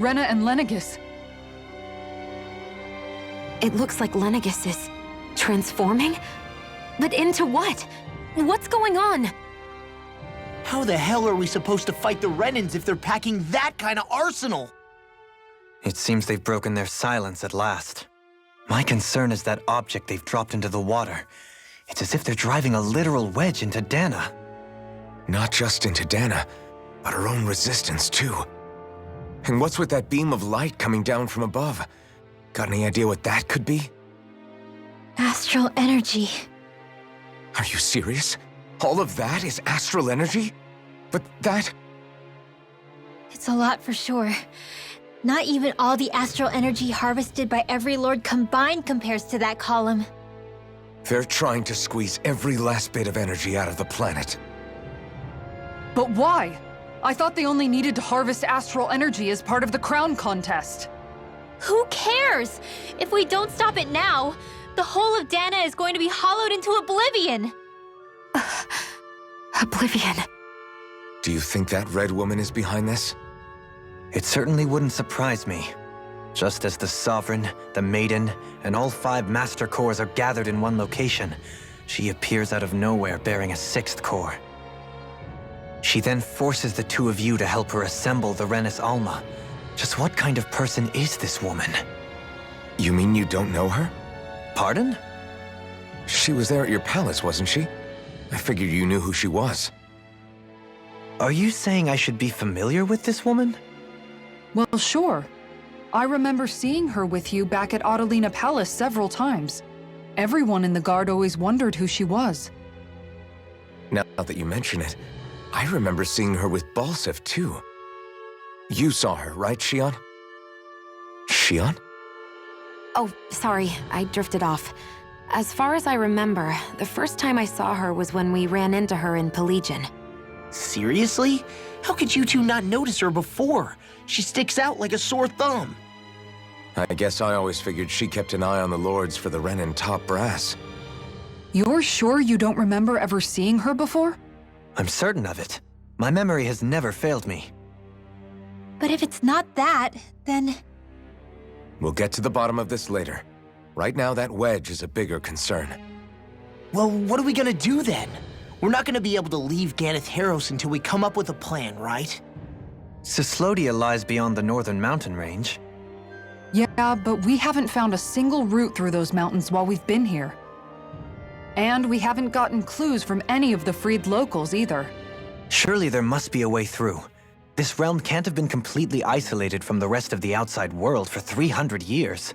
Rena and Lenegis. It looks like Lenegis is transforming? But into what? What's going on? How the hell are we supposed to fight the Renans if they're packing that kind of arsenal? It seems they've broken their silence at last. My concern is that object they've dropped into the water. It's as if they're driving a literal wedge into Dana. Not just into Dana, but her own resistance too. And what's with that beam of light coming down from above? Got any idea what that could be? Astral energy. Are you serious? All of that is astral energy? But that... It's a lot for sure. Not even all the astral energy harvested by every lord combined compares to that column. They're trying to squeeze every last bit of energy out of the planet. But why? I thought they only needed to harvest astral energy as part of the crown contest. Who cares? If we don't stop it now, the whole of Dana is going to be hollowed into oblivion! Oblivion. Do you think that red woman is behind this? It certainly wouldn't surprise me. Just as the Sovereign, the Maiden, and all 5 Master Cores are gathered in one location, she appears out of nowhere bearing a 6th core. She then forces the 2 of you to help her assemble the Renis Alma. Just what kind of person is this woman? You mean you don't know her? Pardon? She was there at your palace, wasn't she? I figured you knew who she was. Are you saying I should be familiar with this woman? Well, sure. I remember seeing her with you back at Adelina Palace several times. Everyone in the guard always wondered who she was. Now that you mention it, I remember seeing her with Balsif too. You saw her, right, Xion? Xion? Oh, sorry, I drifted off. As far as I remember, the first time I saw her was when we ran into her in Pelagian. Seriously? How could you two not notice her before? She sticks out like a sore thumb. I guess I always figured she kept an eye on the lords for the Renan top brass. You're sure you don't remember ever seeing her before? I'm certain of it. My memory has never failed me. But if it's not that, then... We'll get to the bottom of this later. Right now, that wedge is a bigger concern. Well, what are we gonna do then? We're not gonna be able to leave Ganeth Haros until we come up with a plan, right? Cyslodia lies beyond the northern mountain range. Yeah, but we haven't found a single route through those mountains while we've been here. And we haven't gotten clues from any of the freed locals either. Surely there must be a way through. This realm can't have been completely isolated from the rest of the outside world for 300 years.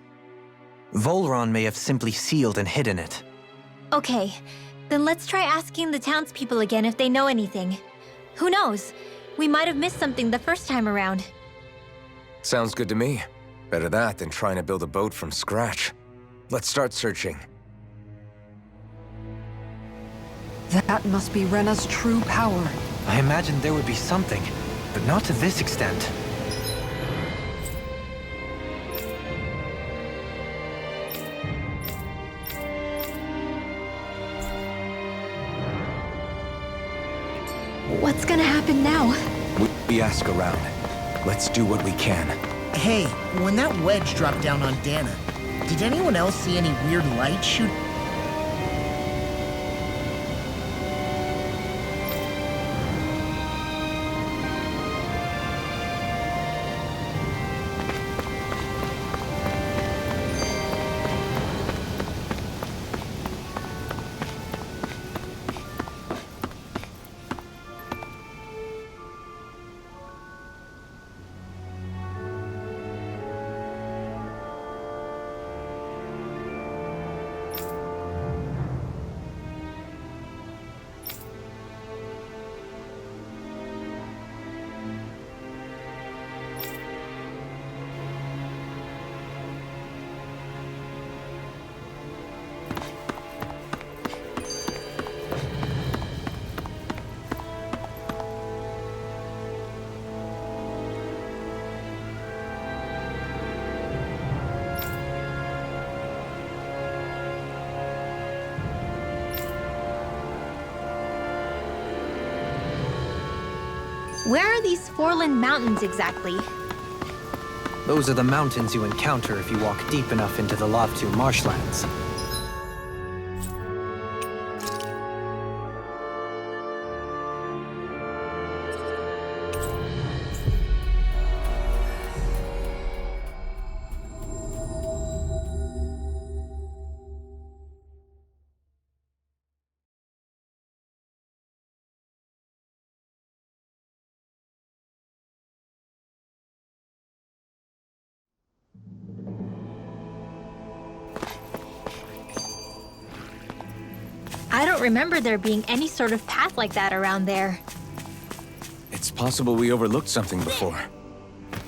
Volron may have simply sealed and hidden it. Okay, then let's try asking the townspeople again if they know anything. Who knows? We might have missed something the first time around. Sounds good to me. Better that than trying to build a boat from scratch. Let's start searching. That must be Rena's true power. I imagined there would be something, but not to this extent. What's gonna happen now? We ask around. Let's do what we can. Hey, when that wedge dropped down on Dana, did anyone else see any weird light shoot? Where are these Forland Mountains exactly? Those are the mountains you encounter if you walk deep enough into the Lavtu marshlands. I don't remember there being any sort of path like that around there. It's possible we overlooked something before.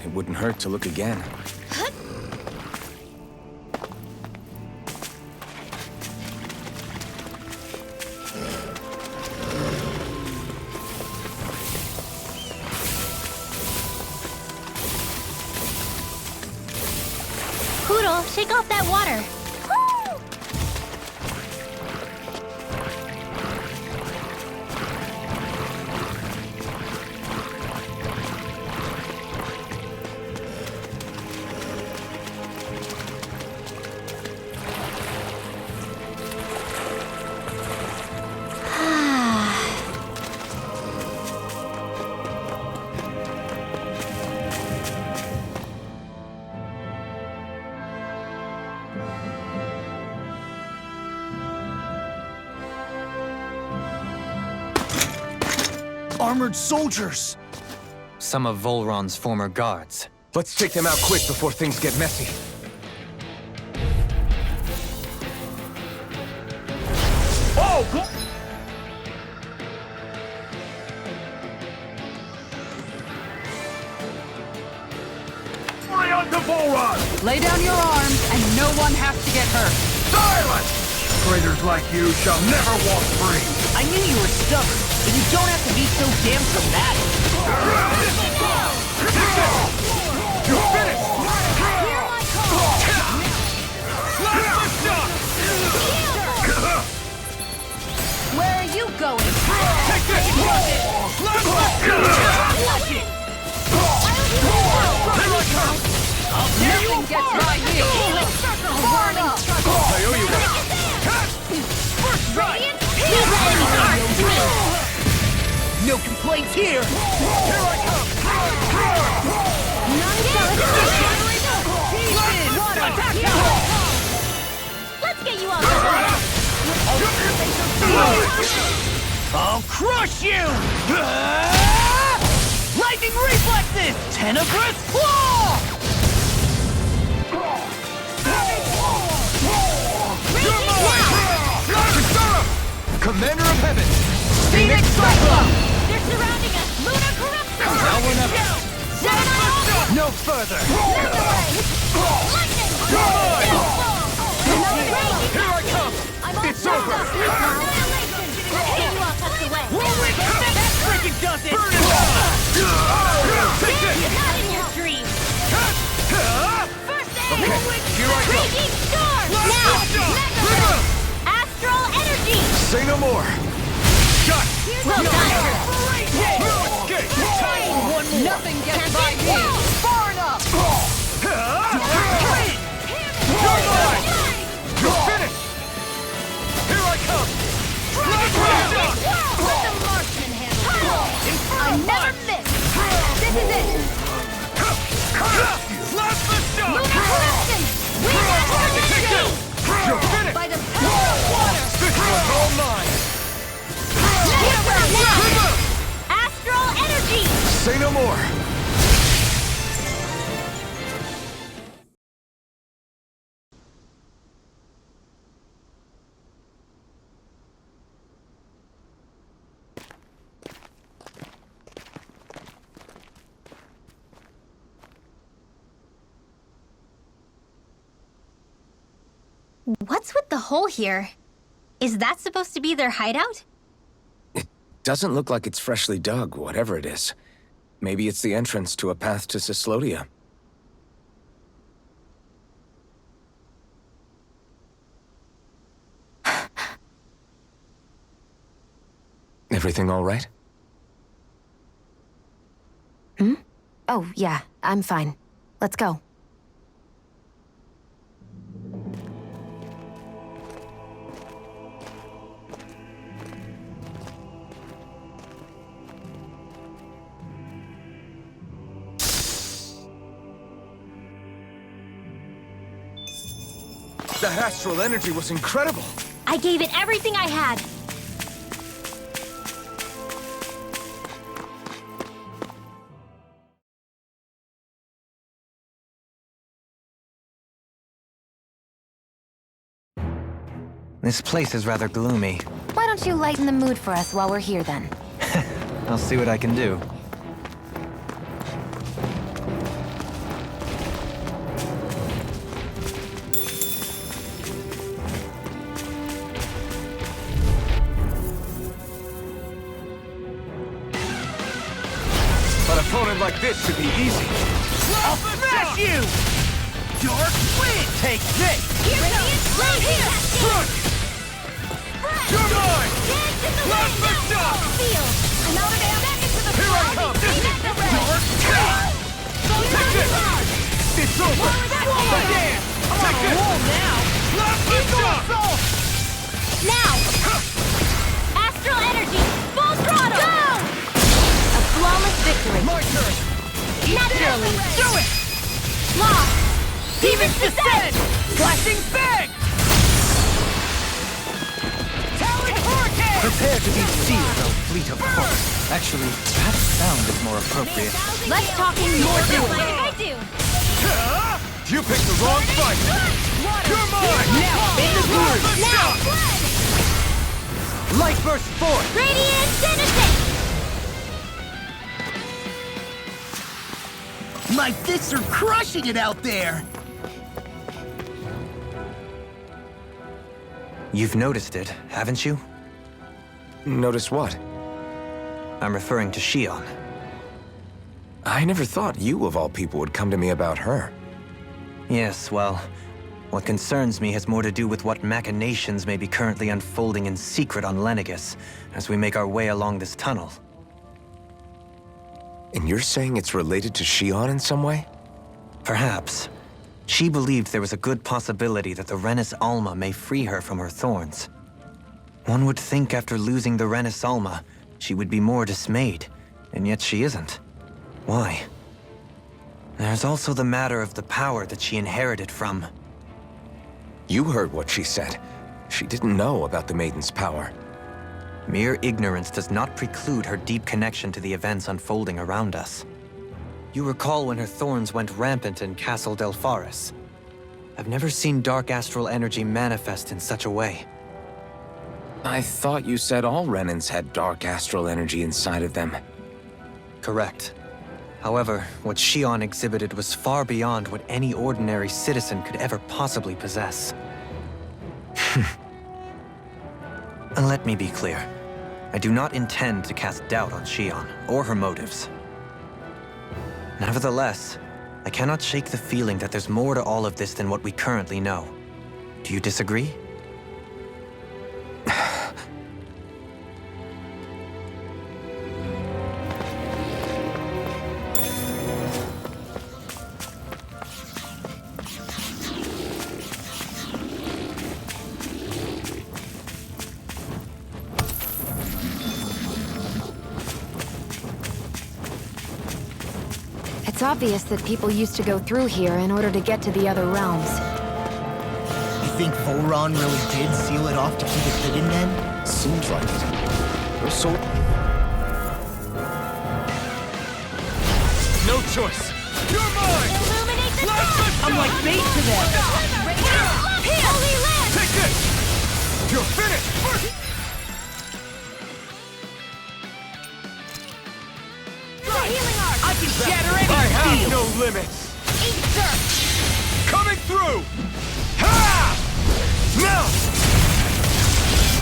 It wouldn't hurt to look again. Poodle, shake off that water. Armored soldiers! Some of Volron's former guards. Let's take them out quick before things get messy. Oh! Lay down your arms, and no one has to get hurt. Silence! Traitors like you shall never walk free! I knew you were stubborn, but you don't have to be so damn dramatic. You're finished! Where are you going? Take this! Nothing gets by me. I owe you one. No complaints here! Here I come! Let's get you off the I'll crush you! Lightning reflexes! Tenebrous claw! Commander of Heaven! Phoenix Cyclone! They're surrounding us! Lunar corruption! Now or never! No further! Lightning! Here I come! It's over! Annihilation! Let's get you off the way! That freaking does it! Take this! Not in your dreams! First aid! Here I go! Raging storm! Now! Mega! Astral energy! Say no more! Shut! Well done! No escape! Nothing gets by me. Far enough. You're mine! You're finished! Here I come! Let the marksman handle it! I never miss! This is it! Last the shot! Lunar corruption! We master energy! You're finished! By the power of water! This one's all mine! Now! Astral energy! Say no more! What's with the hole here? Is that supposed to be their hideout? Doesn't look like it's freshly dug, whatever it is. Maybe it's the entrance to a path to Cyslodia. Everything all right? Oh, yeah, I'm fine. Let's go. That astral energy was incredible. I gave it everything I had. This place is rather gloomy. Why don't you lighten the mood for us while we're here then? I'll see what I can do. An opponent like this should be easy. I'll smash you! Dark Wind! Take this! Here goes! Right here! You're mine! Let the shot! Field! I'm out of air! Back into the Here I come! Dark! Take this! It's over! Damn! Take this! Let the shot! Now! Astral energy! Full throttle! Go! A flawless victory. My turn! Naturally. Do it! Lost! Demon's Descent! Flashing Bang! Talon Hurricane! Prepare to be sealed, O fleet of foot. Actually, that sound is more appropriate. Let's talk in your doing. I do! You picked the wrong fight! You're mine! Now, in the groove! Now! Light Burst Force! Radiant Innocence! My fists are crushing it out there! You've noticed it, haven't you? Notice what? I'm referring to Shion. I never thought you, of all people, would come to me about her. Yes, well, what concerns me has more to do with what machinations may be currently unfolding in secret on Lenegis as we make our way along this tunnel. And you're saying it's related to Shion in some way? Perhaps. She believed there was a good possibility that the Renis Alma may free her from her thorns. One would think after losing the Renis Alma, she would be more dismayed, and yet she isn't. Why? There's also the matter of the power that she inherited from... You heard what she said. She didn't know about the Maiden's power. Mere ignorance does not preclude her deep connection to the events unfolding around us. You recall when her thorns went rampant in Castle Delpharis. I've never seen dark astral energy manifest in such a way. I thought you said all Renans had dark astral energy inside of them. Correct. However, what Shion exhibited was far beyond what any ordinary citizen could ever possibly possess. And let me be clear. I do not intend to cast doubt on Shion, or her motives. Nevertheless, I cannot shake the feeling that there's more to all of this than what we currently know. Do you disagree? It's obvious that people used to go through here in order to get to the other realms. You think Voron really did seal it off to keep it hidden then? Seems like it. They're so... No choice! You're mine! Illuminate the sky! I'm like bait to them! Holy Land! Take this! You're finished! Healing Arc! I can shatter any I have field! no limits! Eat dirt! Coming through! Ha! Now!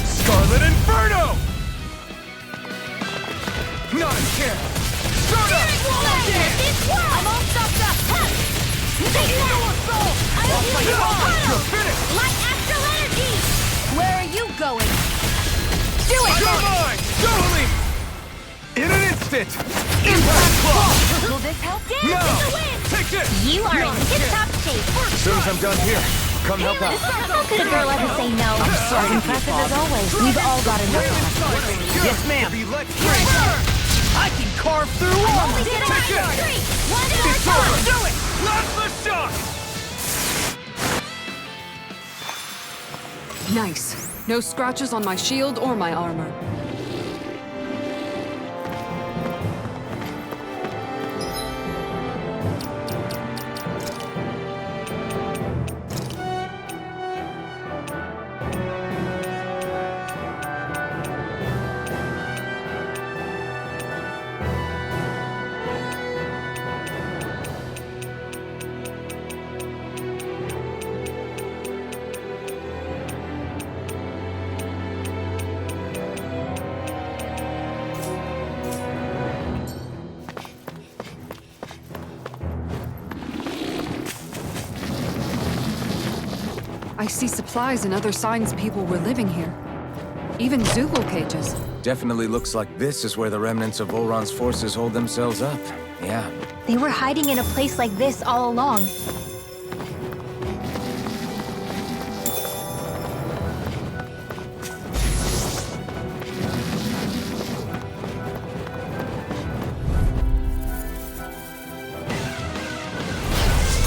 Scarlet Inferno! Not a chance! Start up! I'm all stopped up! Take that! You're finished! Light astral energy! Where are you going? Do it! You're mine! Totally! In an instant! Impact Claw! Will this help? Dance Now! in the wind! Take this! You are in tip-top shape! As soon as I'm done here, come help out. How could a girl ever say no? As impressive as always. We've all got enough of us. Yes, ma'am. Be let You're free! first! I can carve through armor! Only get Take around it! 3, 1 more It's over! time! Do it! Last the shock! Nice. No scratches on my shield or my armor. I see supplies and other signs people were living here. Even Zoogle cages. Definitely looks like this is where the remnants of Voron's forces hold themselves up. Yeah. They were hiding in a place like this all along.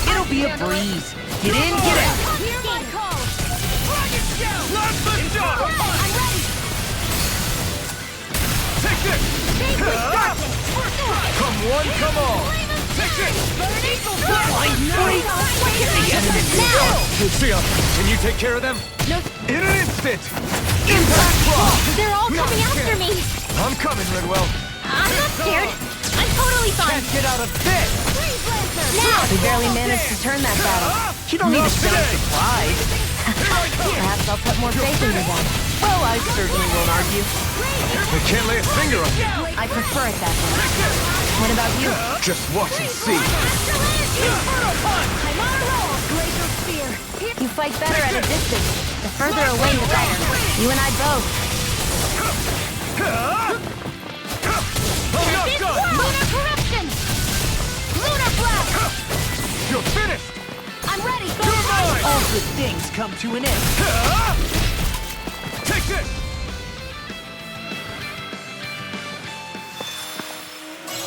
It'll be a breeze. Get in, get out. Hear my call! Let the shot! I'm ready! Take this! Come one, come all! Take this! Blind freak! Get the enemy! Lucia, can you take care of them? No, In an instant! Impact block! they're all coming after me! I'm coming, Redwell. I'm not scared. I'm totally fine. Get out of this! Now! We barely managed to turn that battle. You don't need to sound surprised. Perhaps I'll put more faith in you then. Well, I certainly won't argue. I can't lay a finger on you. I prefer it that way. What about you? Just watch and see. I'm on a roll! Glacial Spear! You fight better at a distance. The further away, the better. You and I both. I'm not done! Lunar Corruption! Lunar Blast! You're finished! I'm ready! You're mine! All good things come to an end. Take this!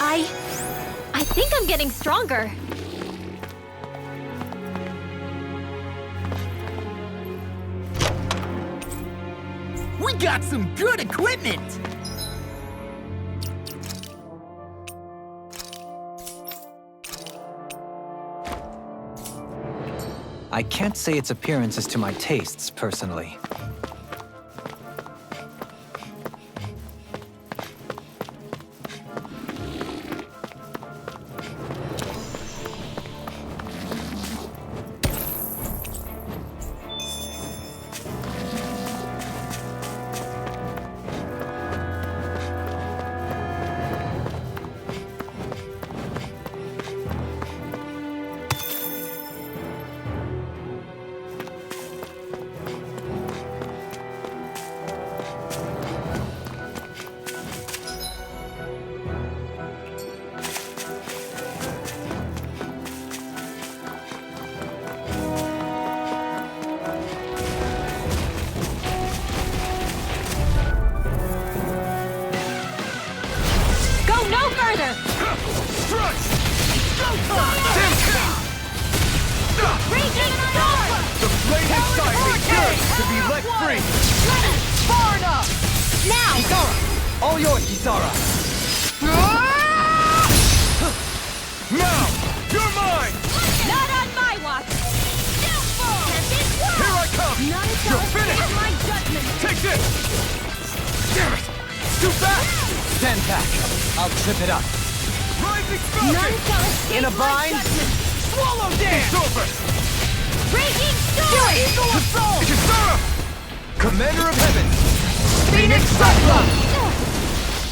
I think I'm getting stronger. We got some good equipment! I can't say its appearance is to my tastes, personally. Go no further! Strike! Raging Storm! The blade inside me yearns to be let free! Ready! Far enough! Now! All yours, Kisara! Now! You're mine! Not on my watch! Downfall! Here I come! None You're shall finished! escape my judgment! Take this! Damn it! Too fast! Stand back. I'll trip it up. Rising None Falcon! shall escape In a my bind? judgment! Swallow It's dance! over! Raging Storm! Eagle Assault! Kisara! Commander of Heaven! Phoenix Cyclone!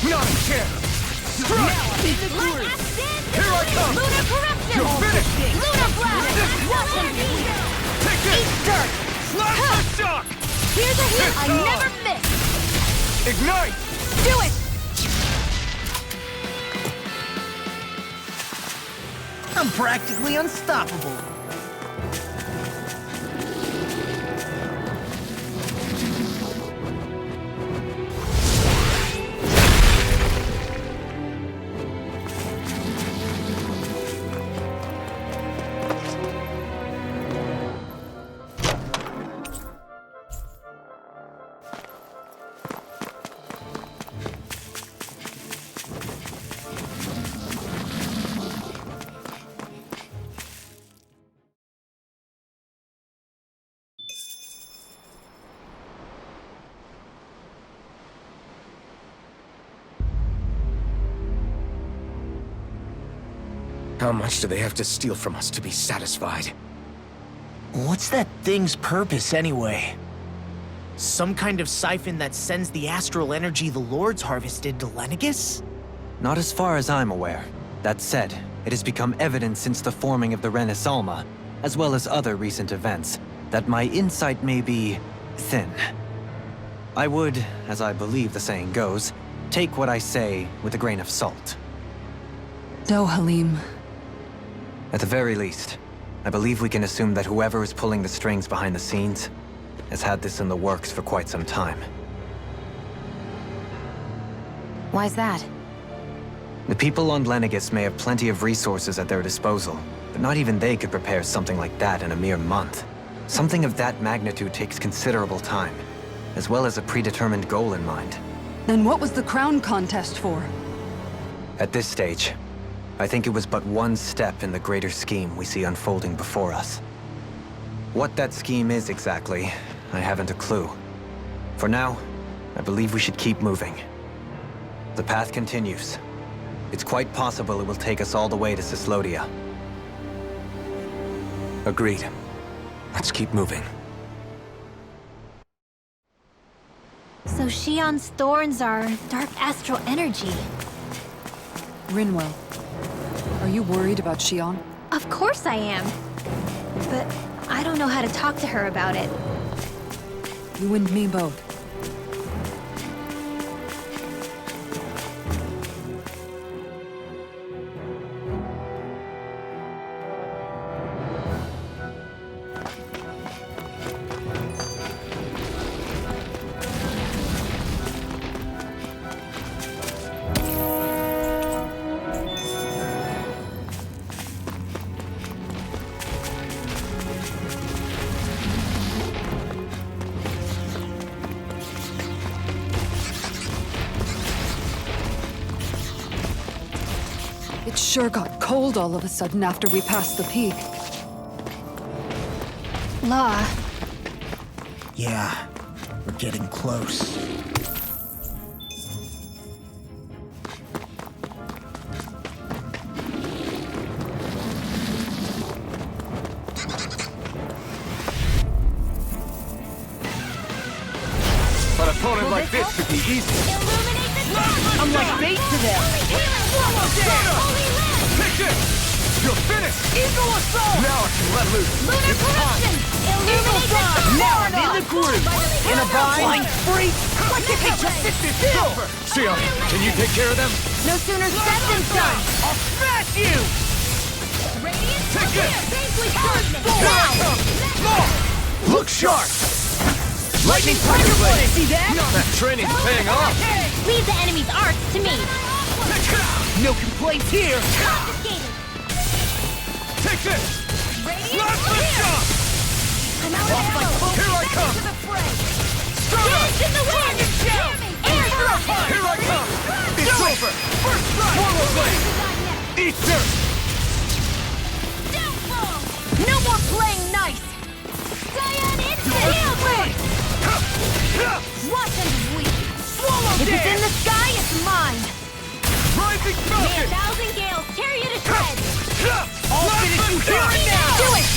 Not a chance! Strike! Light Ascend! Here I come! Lunar Corruption! You're finished! Lunar Blast! This Nothing here! Take this! Eat dirt! Slash the shock! Here's a hit I It's on. never miss! Ignite! Do it! I'm practically unstoppable. How much do they have to steal from us to be satisfied? What's that thing's purpose, anyway? Some kind of siphon that sends the astral energy the Lords harvested to Lenegis? Not as far as I'm aware. That said, it has become evident since the forming of the Renaissance, as well as other recent events, that my insight may be thin. I would, as I believe the saying goes, take what I say with a grain of salt. No, Halim. At the very least, I believe we can assume that whoever is pulling the strings behind the scenes has had this in the works for quite some time. Why's that? The people on Lenegis may have plenty of resources at their disposal, but not even they could prepare something like that in a mere month. Something of that magnitude takes considerable time, as well as a predetermined goal in mind. Then what was the crown contest for? At this stage, I think it was but one step in the greater scheme we see unfolding before us. What that scheme is exactly, I haven't a clue. For now, I believe we should keep moving. The path continues. It's quite possible it will take us all the way to Cyslodia. Agreed. Let's keep moving. So Shion's thorns are dark astral energy. Rinwell, are you worried about Shion? Of course I am. But I don't know how to talk to her about it. You and me both. It sure got cold all of a sudden after we passed the peak. Law, Yeah, we're getting close. An opponent like this should be easy. illuminate the dark! I'm like bait to them! Take this! You're finished! Eagle Assault! Now I can let loose. Lunar corruption! Illuminate the dark! Now I'm in the groove! In a bind! Freak! Why can't they just sit still? Shion, can you take care of them? No sooner said than done! I'll smash you! Take this! Wow! Look sharp! Lightning Tiger Blade! See that? That training's paying off! Leave the enemy's arts to me! No complaints here! Confiscated! Take this! Radiant Blast the shot! I'm out of ammo! Here I come! Gas in the wind! Air thrust! Here I come! It's over! First strike! Mortal blade! Eat dirt! No more playing nice! Cyan instant! Heal blade! Watch and weep! If it's in the sky, it's mine! Rising May a Falcon! thousand gales tear you to shreds! I'll finish you here and now! Do it!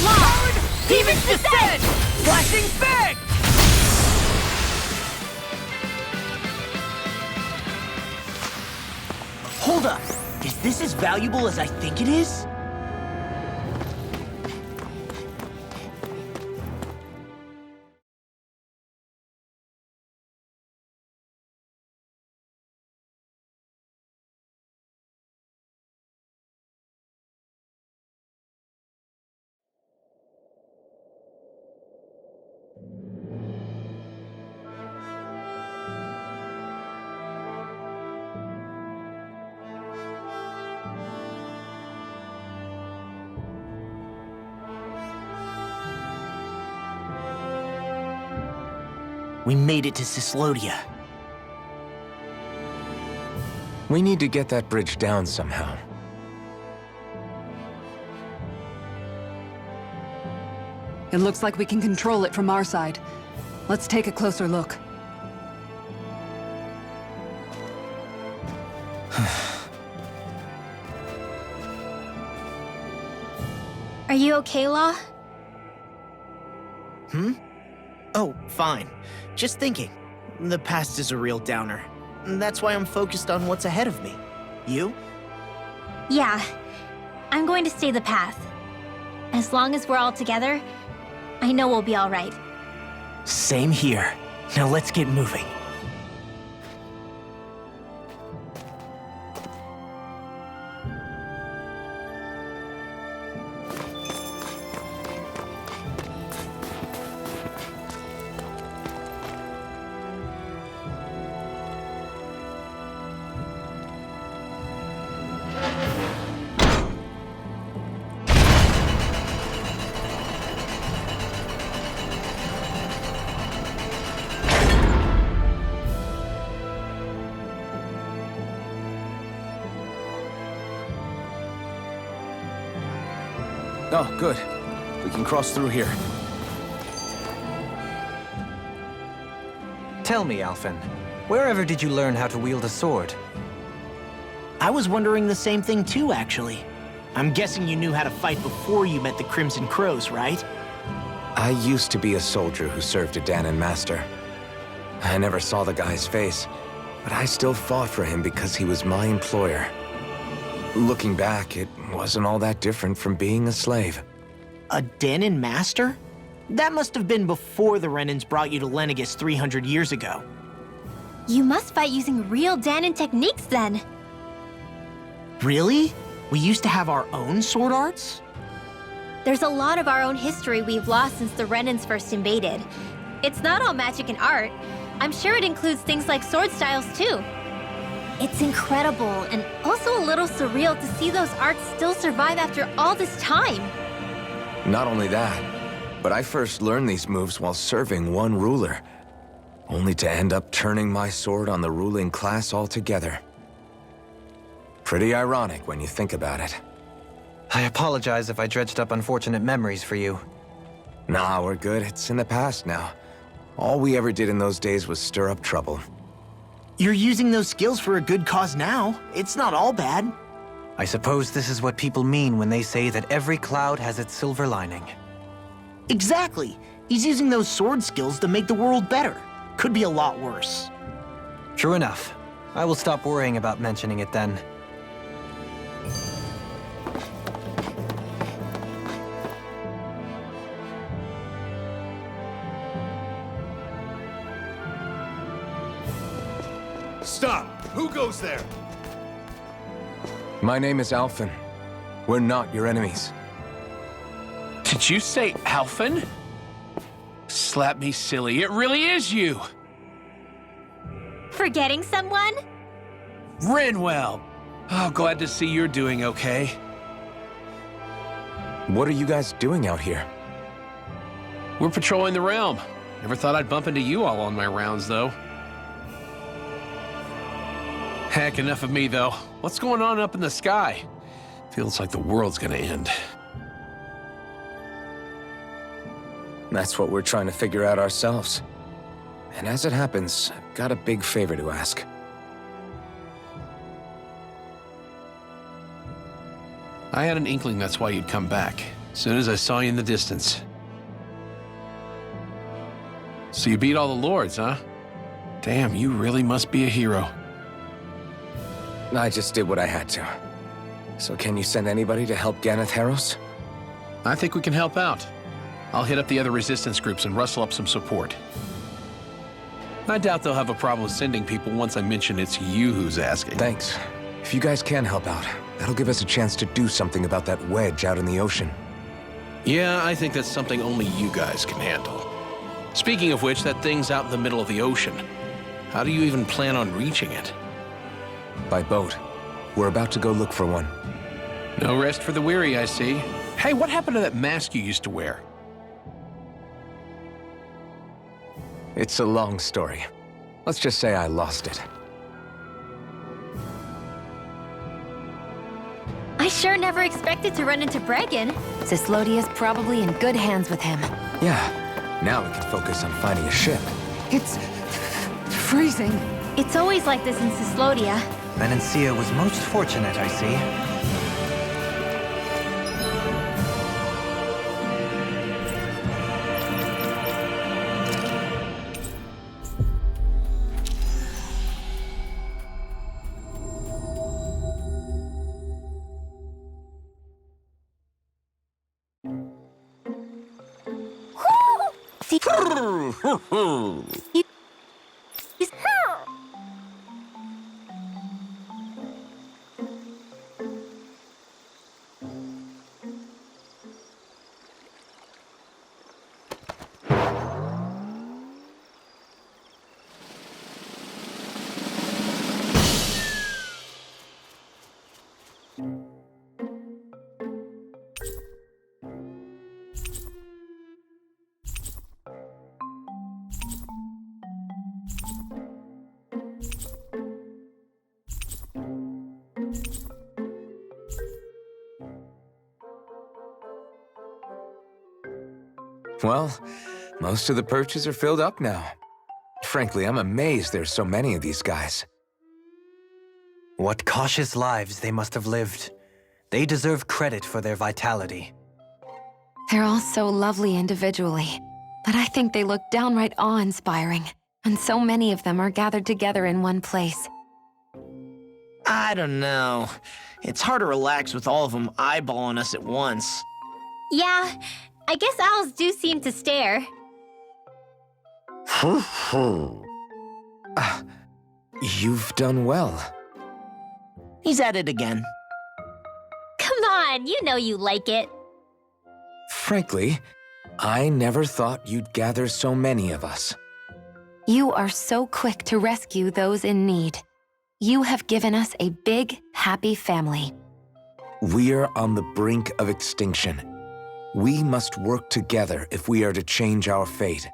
Lord! Demon's descent! Flashing bang! Hold up! Is this as valuable as I think it is? We made it to Cyslodia. We need to get that bridge down somehow. It looks like we can control it from our side. Let's take a closer look. you okay, Law? Oh, fine. Just thinking. The past is a real downer. That's why I'm focused on what's ahead of me. You? Yeah. I'm going to stay the path. As long as we're all together, I know we'll be all right. Same here. Now let's get moving. Oh, good. We can cross through here. Tell me, Alphen, wherever did you learn how to wield a sword? I was wondering the same thing too, actually. I'm guessing you knew how to fight before you met the Crimson Crows, right? I used to be a soldier who served a Dahnan master. I never saw the guy's face, but I still fought for him because he was my employer. Looking back, it wasn't all that different from being a slave. A Dahnan master? That must have been before the Renans brought you to Lenegis 300 years ago. You must fight using real Dahnan techniques then. Really? We used to have our own sword arts? There's a lot of our own history we've lost since the Renans first invaded. It's not all magic and art. I'm sure it includes things like sword styles too. It's incredible and also a little surreal to see those arts still survive after all this time. Not only that, but I first learned these moves while serving one ruler, only to end up turning my sword on the ruling class altogether. Pretty ironic when you think about it. I apologize if I dredged up unfortunate memories for you. Nah, we're good. It's in the past now. All we ever did in those days was stir up trouble. You're using those skills for a good cause now. It's not all bad. I suppose this is what people mean when they say that every cloud has its silver lining. Exactly. He's using those sword skills to make the world better. Could be a lot worse. True enough. I will stop worrying about mentioning it then. Stop! Who goes there? My name is Alphen. We're not your enemies. Did you say Alphen? Slap me silly, it really is you! Forgetting someone? Rinwell! Oh, glad to see you're doing okay. What are you guys doing out here? We're patrolling the realm. Never thought I'd bump into you all on my rounds, though. Heck, enough of me, though. What's going on up in the sky? Feels like the world's gonna end. That's what we're trying to figure out ourselves. And as it happens, I've got a big favor to ask. I had an inkling that's why you'd come back, as soon as I saw you in the distance. So you beat all the lords, huh? Damn, you really must be a hero. I just did what I had to. So can you send anybody to help Ganeth Haros? I think we can help out. I'll hit up the other resistance groups and rustle up some support. I doubt they'll have a problem with sending people once I mention it's you who's asking. Thanks. If you guys can help out, that'll give us a chance to do something about that wedge out in the ocean. Yeah, I think that's something only you guys can handle. Speaking of which, that thing's out in the middle of the ocean. How do you even plan on reaching it? By boat. We're about to go look for one. No rest for the weary, I see. Hey, what happened to that mask you used to wear? It's a long story. Let's just say I lost it. I sure never expected to run into Bregan. Cyslodia's probably in good hands with him. Yeah. Now we can focus on finding a ship. It's freezing. It's always like this in Cyslodia. Menancia was most fortunate, I see. see. Well, most of the perches are filled up now. Frankly, I'm amazed there's so many of these guys. What cautious lives they must have lived. They deserve credit for their vitality. They're all so lovely individually, but I think they look downright awe-inspiring. And so many of them are gathered together in one place. I don't know. It's hard to relax with all of them eyeballing us at once. Yeah, I guess owls do seem to stare. You've done well. He's at it again. Come on, you know you like it. Frankly, I never thought you'd gather so many of us. You are so quick to rescue those in need. You have given us a big, happy family. We're on the brink of extinction. We must work together if we are to change our fate.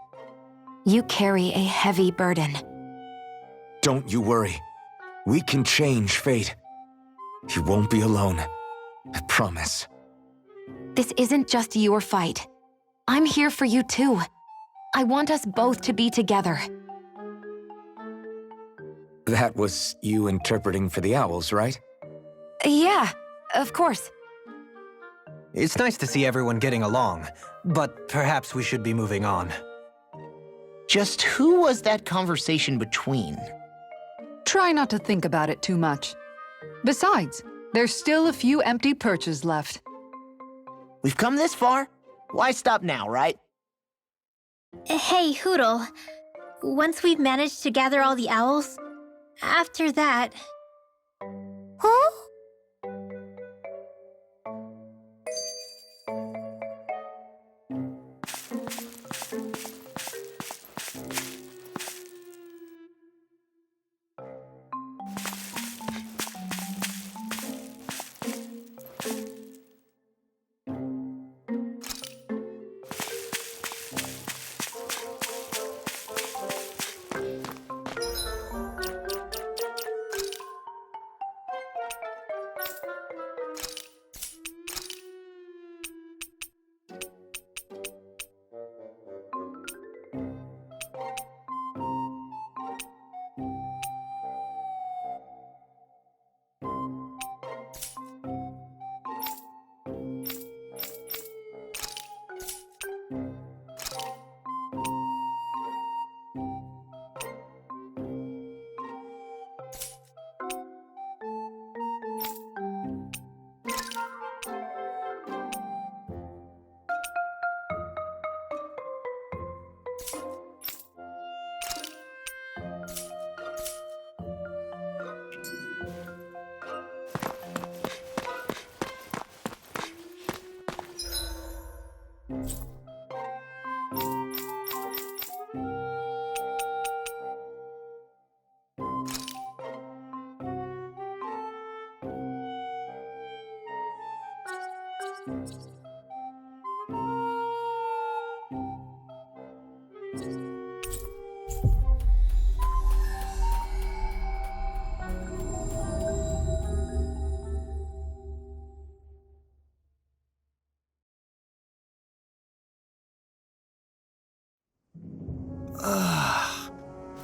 You carry a heavy burden. Don't you worry. We can change fate. You won't be alone. I promise. This isn't just your fight. I'm here for you too. I want us both to be together. That was you interpreting for the owls, right? Yeah, of course. It's nice to see everyone getting along, but perhaps we should be moving on. Just who was that conversation between? Try not to think about it too much. Besides, there's still a few empty perches left. We've come this far. Why stop now, right? Hey, Hootle. Once we've managed to gather all the owls, after that... Huh?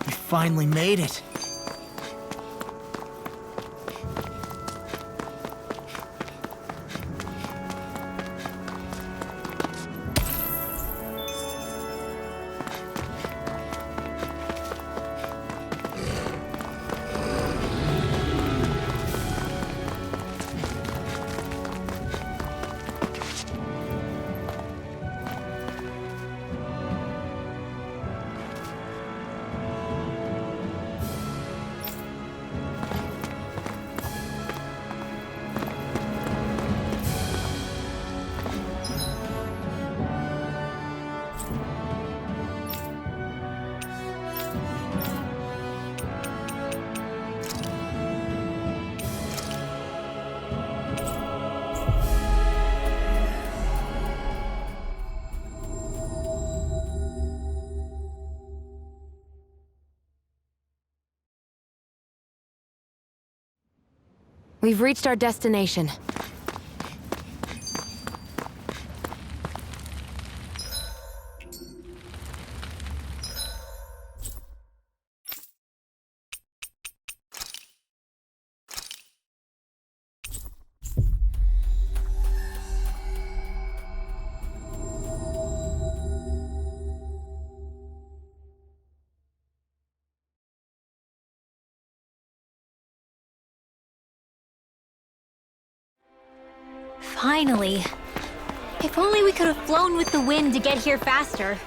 We finally made it. We've reached our destination. Finally. If only we could have flown with the wind to get here faster.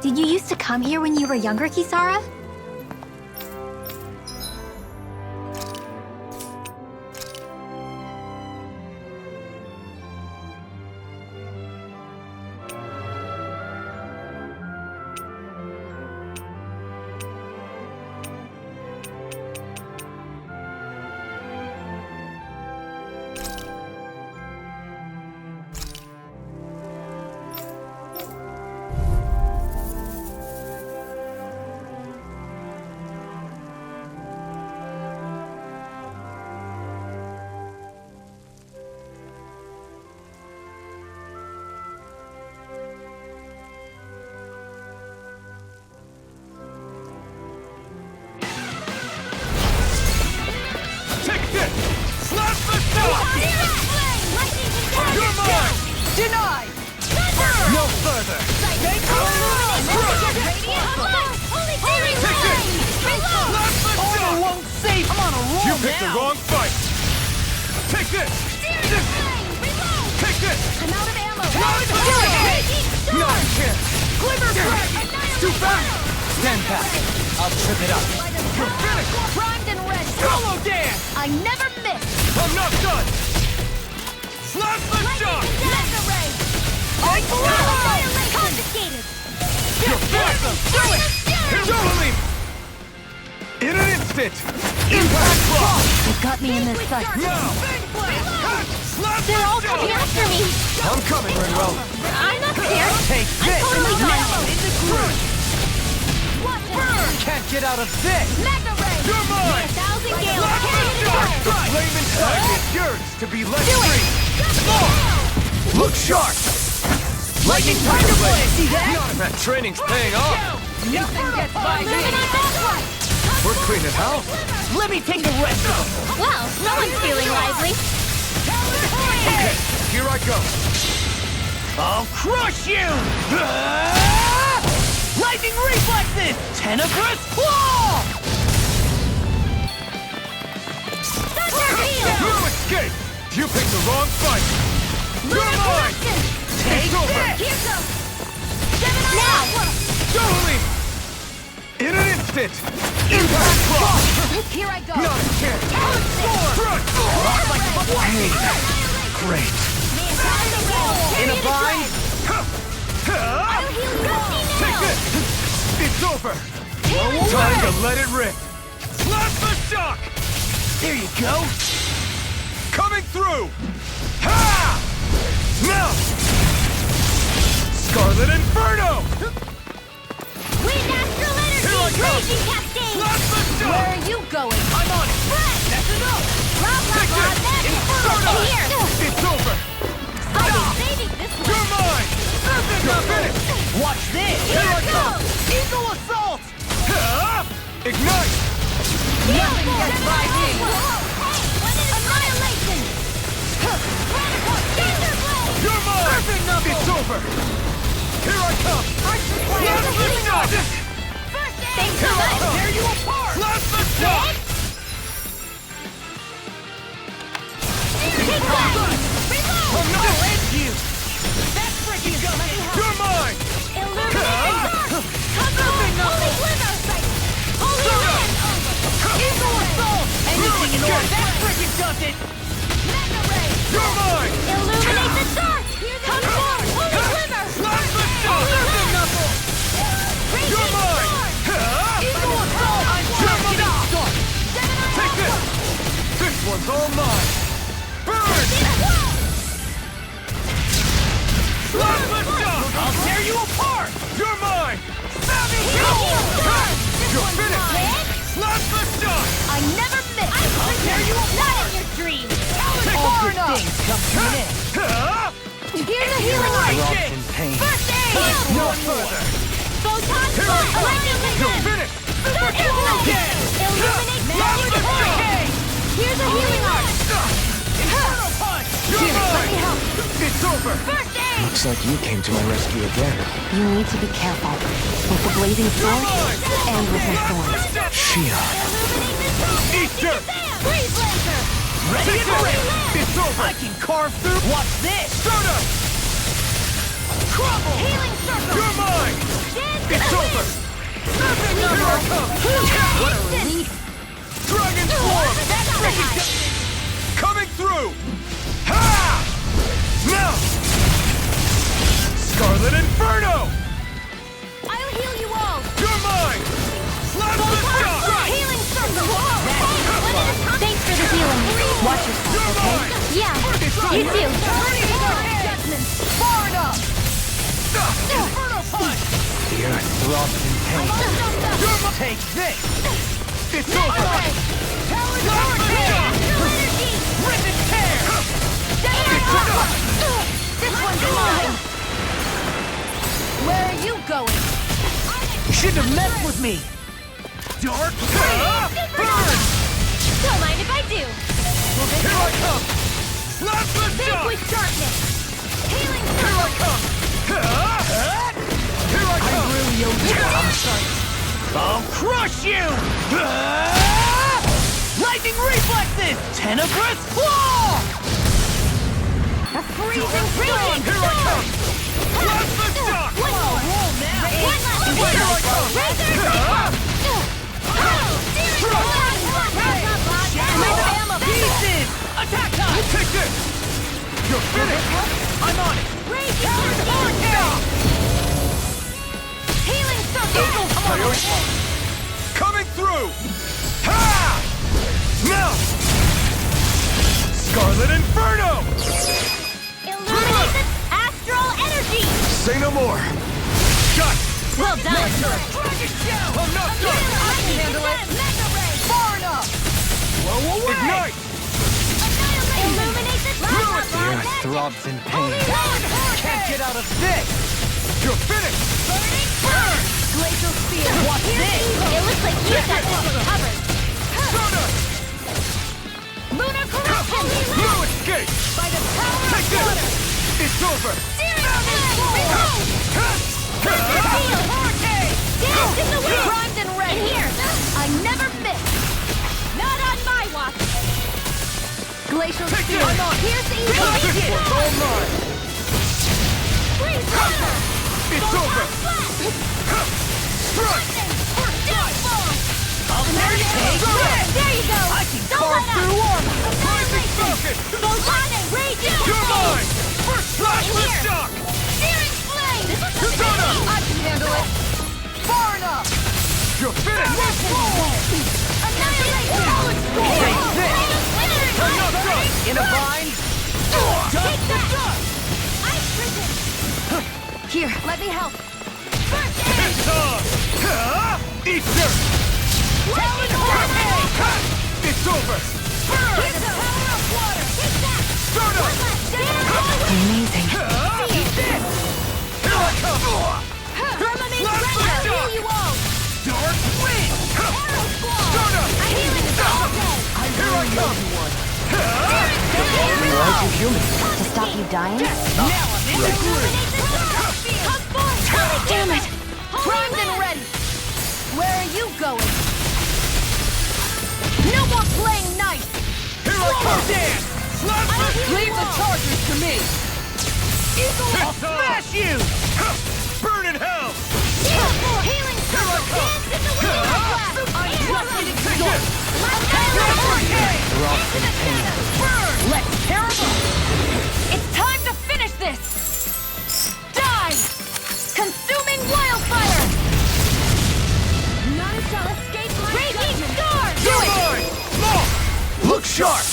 Did you used to come here when you were younger, Kisara? Denied! No further! Armor won't save! I'm on a roll You picked the now. wrong fight! Take this! Take this! I'm out of ammo! Not a chance! Glimmer Dragon! Too fast! Stand back! I'll trip it up. You're finished! Primed and ready! Solo dance! I never miss! I'm not done! Slap the shot! Mega Ray! Confiscated! You're awesome! Do it! Totally! In an instant! Impact block! You got me in this fight. Now! Slap the They're all shot! coming after me! I'm coming, Rinwell. I'm not scared! Take this! totally now fine. in the groove! Burn! Can't get out of this! Mega Ray! You're mine! 1,000 gales! Slap the shot! The flame inside is yours to be let free! Look sharp! Lightning Tiger Blade! See that? That training's paying off! Nothing gets by me! We're cleaning house! Let me take the rest of them! Well, no one's feeling lively. Okay, here I go! I'll crush you! Lightning reflexes! Tenebrous claw! You escaped! You picked the wrong fight! You're mine! Take It's over! this! Here goes! Now! Totally! In an instant! Impact block! Here I go! Not a chance! Front! Great! In a bind? I'll heal you all! Take this! It's over! Time to let it rip! Slap the shock! There you go! Coming through! Ha! Now! Scarlet Inferno! Wind Astral Energy! Here I come! Raging Cascade! Slap the shock! Where are you going? I'm on it! Fred! That's enough! Blah, blah, Take blah, this! magic! Inferno! Here! It's over! I'll be saving this one! You're mine! You're finished! Watch this! Here I come! Eagle Assault! Ha! Ignite! Nothing gets by me! Annihilation! Thunder Blade! You're mine! It's over! Here I come! Slap the shot! Thanks so much! Tear you apart! Slap the shot! Take that! Reload! I'm not you! That's freaking good! You're mine! Illuminating! Holy Glimmer! Holy Wind! Eagle Assault! Anything in order! That freaking does it! Mega Ray! You're mine! Illuminate the dark! Come forward! Holy Glimmer! Slap the shot! Knuckle! You're mine! Ha! Eagle Assault! I'm You're charging mine! up! all mine! Burn! Slapper shot! I'll tear you apart! You're mine! You're finished! Slapper shot! I never miss! I'll tear you apart! Not in your dreams! All good things come to an end! Here's a healing art! Throbs in pain. First aid! No further! Photon Here I Blast! come! Lightning You're Command! finished! Dark Illuminate! Illuminate magic point! Here's a healing art! Inferno punch! You're mine! It's over! First aid! Looks like you came to my rescue again. You need to be careful. With the blazing sword and with my thorns. Shion. Illuminate this whole Eat dirt! Freeze laser! Ready to rip! It's over! I can carve through... Watch this! Soda! Crumble! Healing circle! You're mine! It's over! Perfect Here I come! What a relief! Dragon Swarm! Coming through! Ha! Now! Scarlet Inferno! I'll heal you all! You're mine! Slap the shot! Healing circle! Thanks for the healing. Watch yourself, You're okay? mine! Yeah, you too. Far enough! Inferno punch! The earth throbs in pain. You're mine! Take this! It's over! Talon Slap the shot! Astral energy! Rip and tear! This one's mine! Where are you going? Shouldn't have messed with me! Dark burn! Don't mind if I do. Here I come! Slap the shot! Vanquish darkness! Healing Here I circle! come! Here I come! Really owe you one, I'm sorry. I'll crush you! Lightning reflexes! Tenebrous claw! A freezing Here radiant I come! Slap the shot! One more! One last Here I come! Razor Pieces! Attack time! Take this! You're finished! I'm on it! Healing circle! Coming through! Ha! Now! Scarlet Inferno! Illuminate the astral energy! Say no more! Shut! Well done! Dragon Shell! I'm not done! I can handle it! Mega ray! Far enough! Blow away! Ignite! Illuminate the The earth throbs in pain. Can't get out of this! You're finished! Burn! Glacial Spear! Watch this! It looks like you got this one covered. Soda! Lunar corruption! No escape! By the power Take of water! this! It's over! Searing flame! Dance in the wind! Primed and ready! And here! I never miss! Not on my watch! Glacial Take Spear! this! Here's the This evil! one's all mine! Freeze water! It's over! Strike! I'll tear you! There you go! I can Don't carve let through up! armor! Annihilation! Focus! Volcanic rage! You're mine! First slash In with here! shock! Searing flame! This one's Persona! I can handle it! Far enough! You're finished! Annihilation! Take this! I'm not done! In a bind? Take that! Ice prison! Here, let me help. First aid! It's on! Eat dirt! Lightning tornado! It's over! Here's the power of water! Take that! Soda! One last dance! Amazing. Eat this! Here I come! Firmament Slap the Render! shot! Heal you all! Dark wind! Arrow Squall! Soda! I'm healing all day! Here I come! Aren't you human? To stop you dying? Illuminate the dark! Come forth! Damn it! Primed and ready! Where are you going? No more playing nice! Here I come! Dance! Slap the Leave the chargers to me! I'll smash you! Burn in hell! Healing circle! Dance in the wind! Untrusted exalt! Throbs in pain. Let's tear 'em up! It's time to finish this! Die! Consuming wildfire! None shall escape my Raging storm! Do You're it! mine! Look sharp!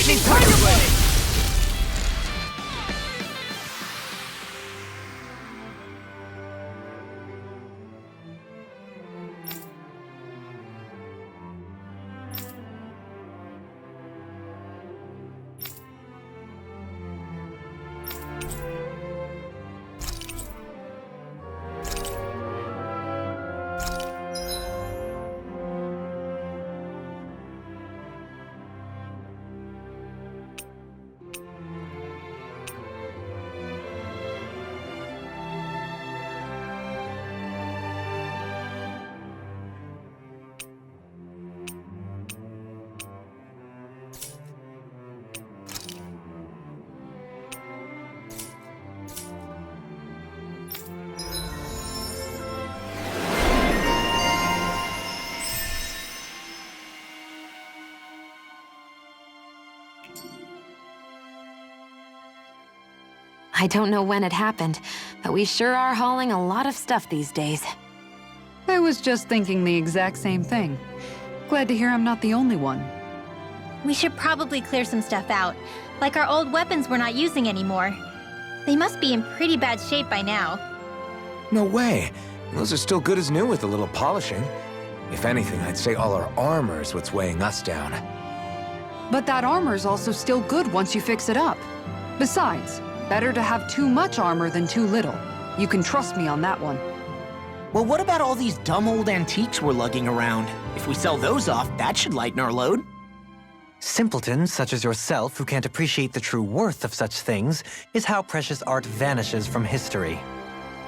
Lightning Tiger Blade! I don't know when it happened, but we sure are hauling a lot of stuff these days. I was just thinking the exact same thing. Glad to hear I'm not the only one. We should probably clear some stuff out, like our old weapons we're not using anymore. They must be in pretty bad shape by now. No way. Those are still good as new with a little polishing. If anything, I'd say all our armor is what's weighing us down. But that armor's also still good once you fix it up. Besides, better to have too much armor than too little. You can trust me on that one. Well, what about all these dumb old antiques we're lugging around? If we sell those off, that should lighten our load. Simpletons such as yourself who can't appreciate the true worth of such things is how precious art vanishes from history.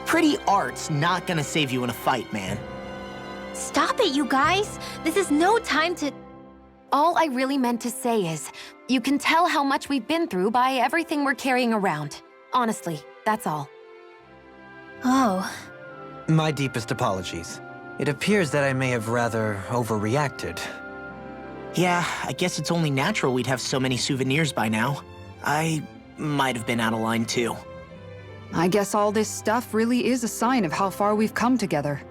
Pretty art's not gonna save you in a fight, man. Stop it, you guys! This is no time to... All I really meant to say is, you can tell how much we've been through by everything we're carrying around. Honestly, that's all. Oh. My deepest apologies. It appears that I may have rather overreacted. Yeah, I guess it's only natural we'd have so many souvenirs by now. I might have been out of line too. I guess all this stuff really is a sign of how far we've come together.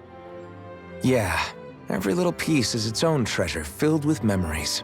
Yeah, every little piece is its own treasure filled with memories.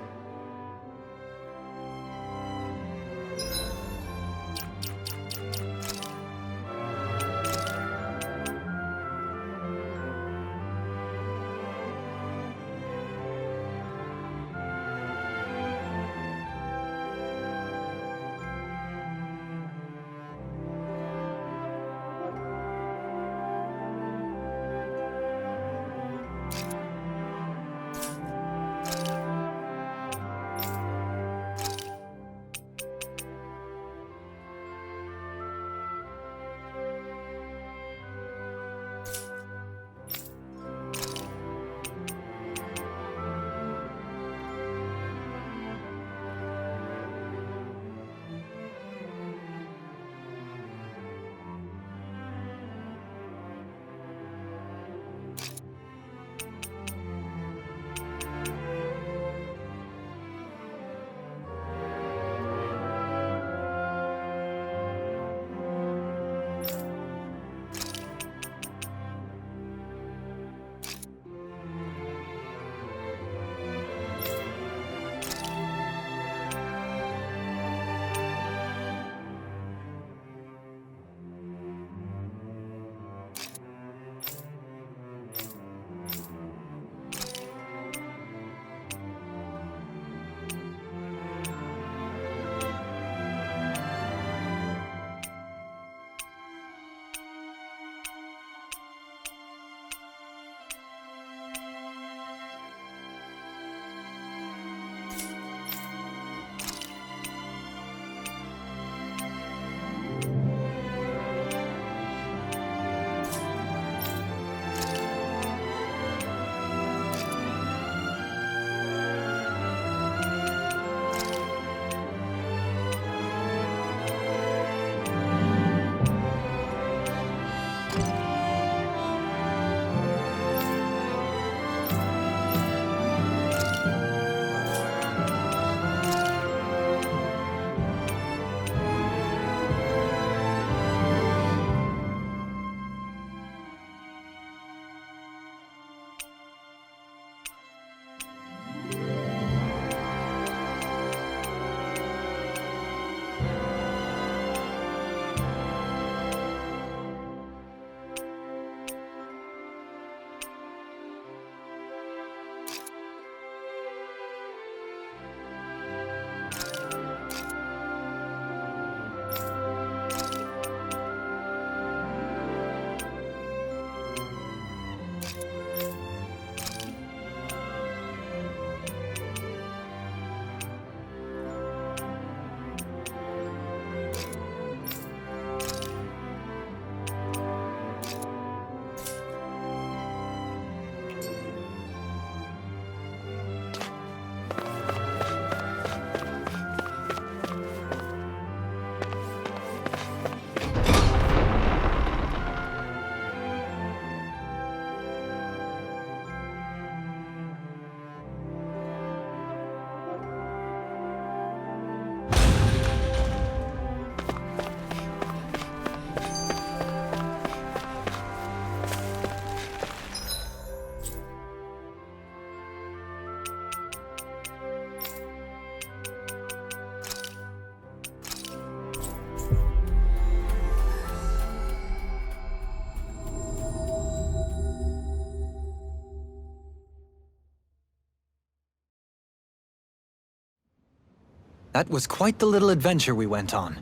That was quite the little adventure we went on.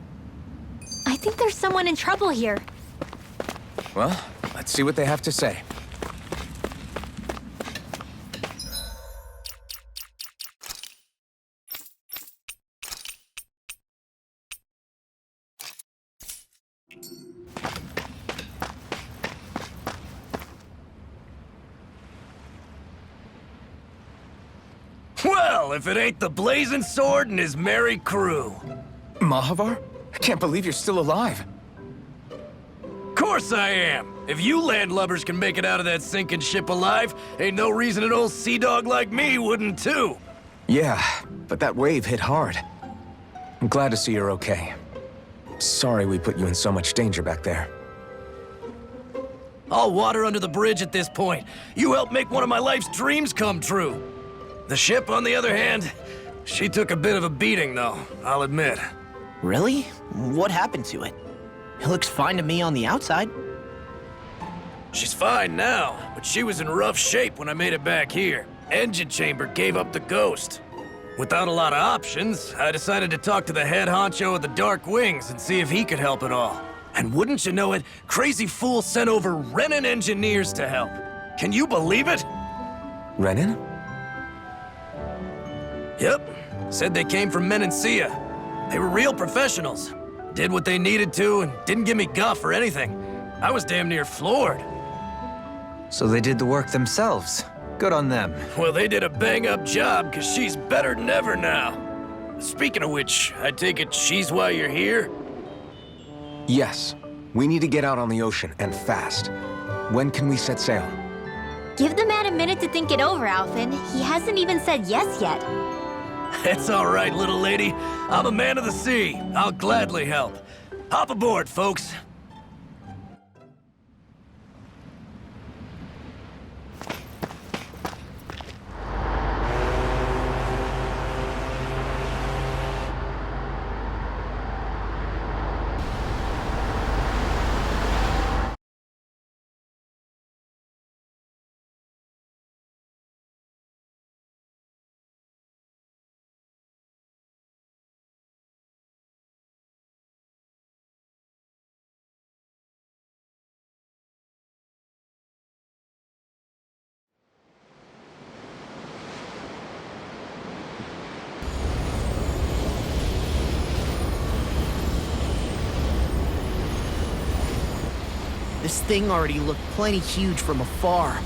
I think there's someone in trouble here. Well, let's see what they have to say. Well, if it ain't the Blazing Sword and his merry crew. Mahavar? I can't believe you're still alive. Course I am. If you landlubbers can make it out of that sinking ship alive, ain't no reason an old sea dog like me wouldn't too. Yeah, but that wave hit hard. I'm glad to see you're okay. Sorry we put you in so much danger back there. All water under the bridge at this point. You helped make one of my life's dreams come true. The ship, on the other hand, she took a bit of a beating, though, I'll admit. Really? What happened to it? It looks fine to me on the outside. She's fine now, but she was in rough shape when I made it back here. Engine chamber gave up the ghost. Without a lot of options, I decided to talk to the head honcho of the Dark Wings and see if he could help at all. And wouldn't you know it, Crazy Fool sent over Renan engineers to help. Can you believe it? Renan? Yep. Said they came from Menancia. They were real professionals. Did what they needed to and didn't give me guff or anything. I was damn near floored. So they did the work themselves. Good on them. Well, they did a bang-up job, because she's better than ever now. Speaking of which, I take it she's why you're here? Yes. We need to get out on the ocean, and fast. When can we set sail? Give the man a minute to think it over, Alphen. He hasn't even said yes yet. It's all right, little lady. I'm a man of the sea. I'll gladly help. Hop aboard, folks. This thing already looked plenty huge from afar.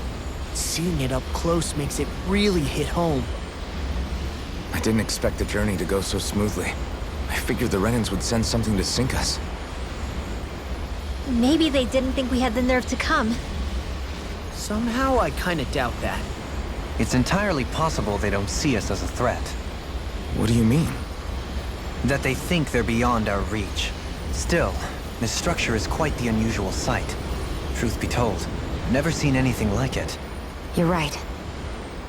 Seeing it up close makes it really hit home. I didn't expect the journey to go so smoothly. I figured the Renans would send something to sink us. Maybe they didn't think we had the nerve to come. Somehow I kinda doubt that. It's entirely possible they don't see us as a threat. What do you mean? That they think they're beyond our reach. Still, this structure is quite the unusual sight. Truth be told, never seen anything like it. You're right.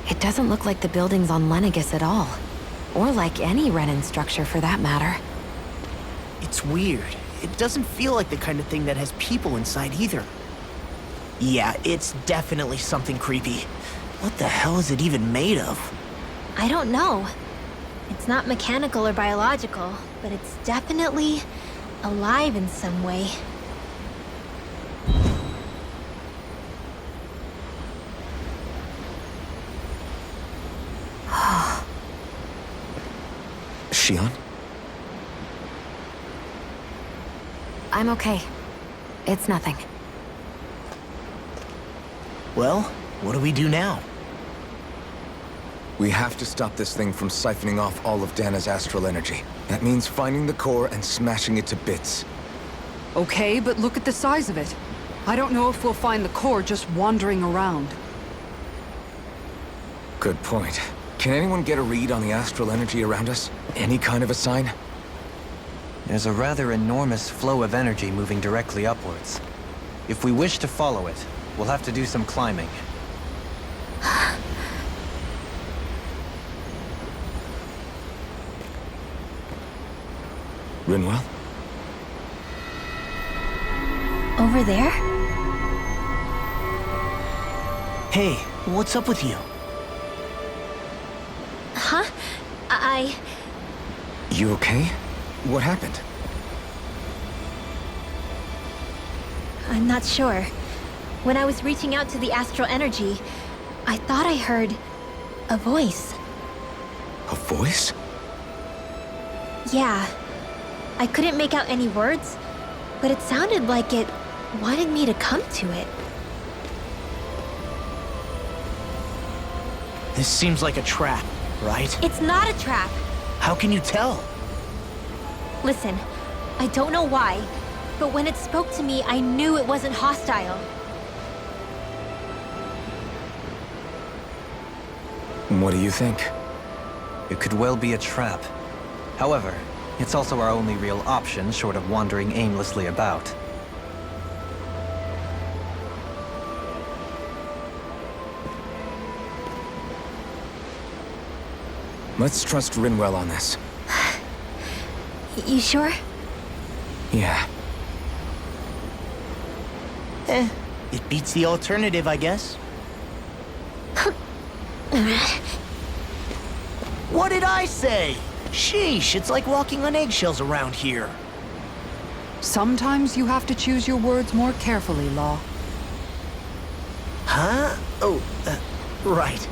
It doesn't look like the buildings on Lenegis at all. Or like any Renan structure for that matter. It's weird. It doesn't feel like the kind of thing that has people inside either. Yeah, it's definitely something creepy. What the hell is it even made of? I don't know. It's not mechanical or biological, but it's definitely alive in some way. Shion? I'm okay. It's nothing. Well, what do we do now? We have to stop this thing from siphoning off all of Dana's astral energy. That means finding the core and smashing it to bits. Okay, but look at the size of it. I don't know if we'll find the core just wandering around. Good point. Can anyone get a read on the astral energy around us? Any kind of a sign? There's a rather enormous flow of energy moving directly upwards. If we wish to follow it, we'll have to do some climbing. Rinwell? Over there? Hey, what's up with you? Huh? You okay? What happened? I'm not sure. When I was reaching out to the astral energy, I thought I heard a voice. A voice? Yeah. I couldn't make out any words, but it sounded like it wanted me to come to it. This seems like a trap, right? It's not a trap. How can you tell? Listen, I don't know why, but when it spoke to me, I knew it wasn't hostile. What do you think? It could well be a trap. However, it's also our only real option short of wandering aimlessly about. Let's trust Rinwell on this. You sure? Yeah. It beats the alternative, I guess. What did I say? Sheesh, it's like walking on eggshells around here. Sometimes you have to choose your words more carefully, Law. Huh? Oh, right.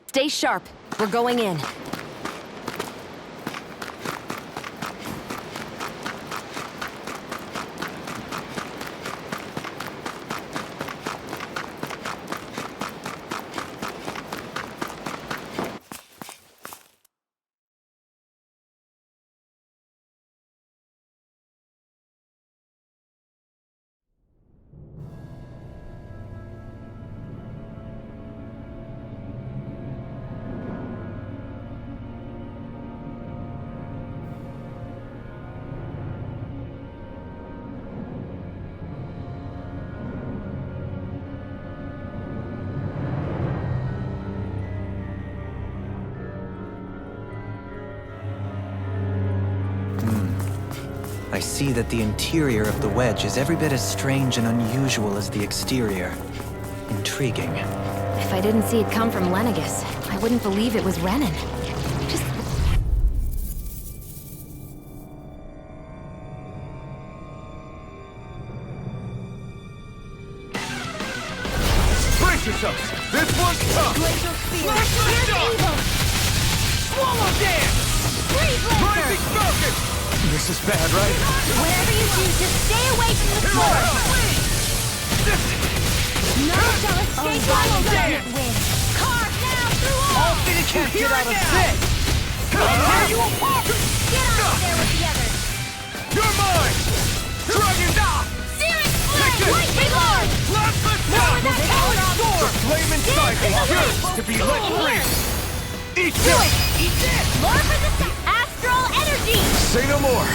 Stay sharp. We're going in. I see that the interior of the wedge is every bit as strange and unusual as the exterior. Intriguing. If I didn't see it come from Lenegis, I wouldn't believe it was Renan. Just... Brace yourselves! This one's tough! Swallow dance! Rising Falcon! This is bad, right? Whatever you do, just stay away from the sword! None shall escape my ultimate win! Carve now through all! City can't get out of this! Tear you apart! Get out of there with the others! You're mine! Dragon Dog! Searing Flame! Lightning Lord! Last but More of that power sword! The flame inside me yearns to be let free! Eat Do this! it! Eat this! More for the astral energy! Say no more!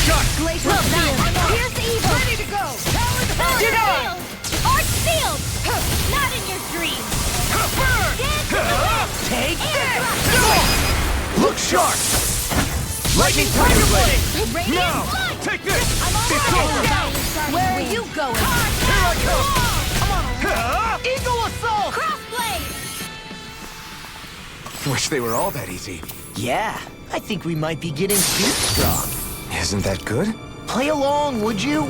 Shut! Glacial Field! Here's the evil! Ready to go! Get on! Arch Field! Not in your dreams! Burn! Dance to the wind! Take Air this! Look sharp! Lightning Tiger Blade! Radiant Now! Blood! Take this! I'm on It's my over! way! Where are you going? Here I come! Eagle Assault! Crossblade! Wish they were all that easy. Yeah, I think we might be getting too strong. Isn't that good? Play along, would you?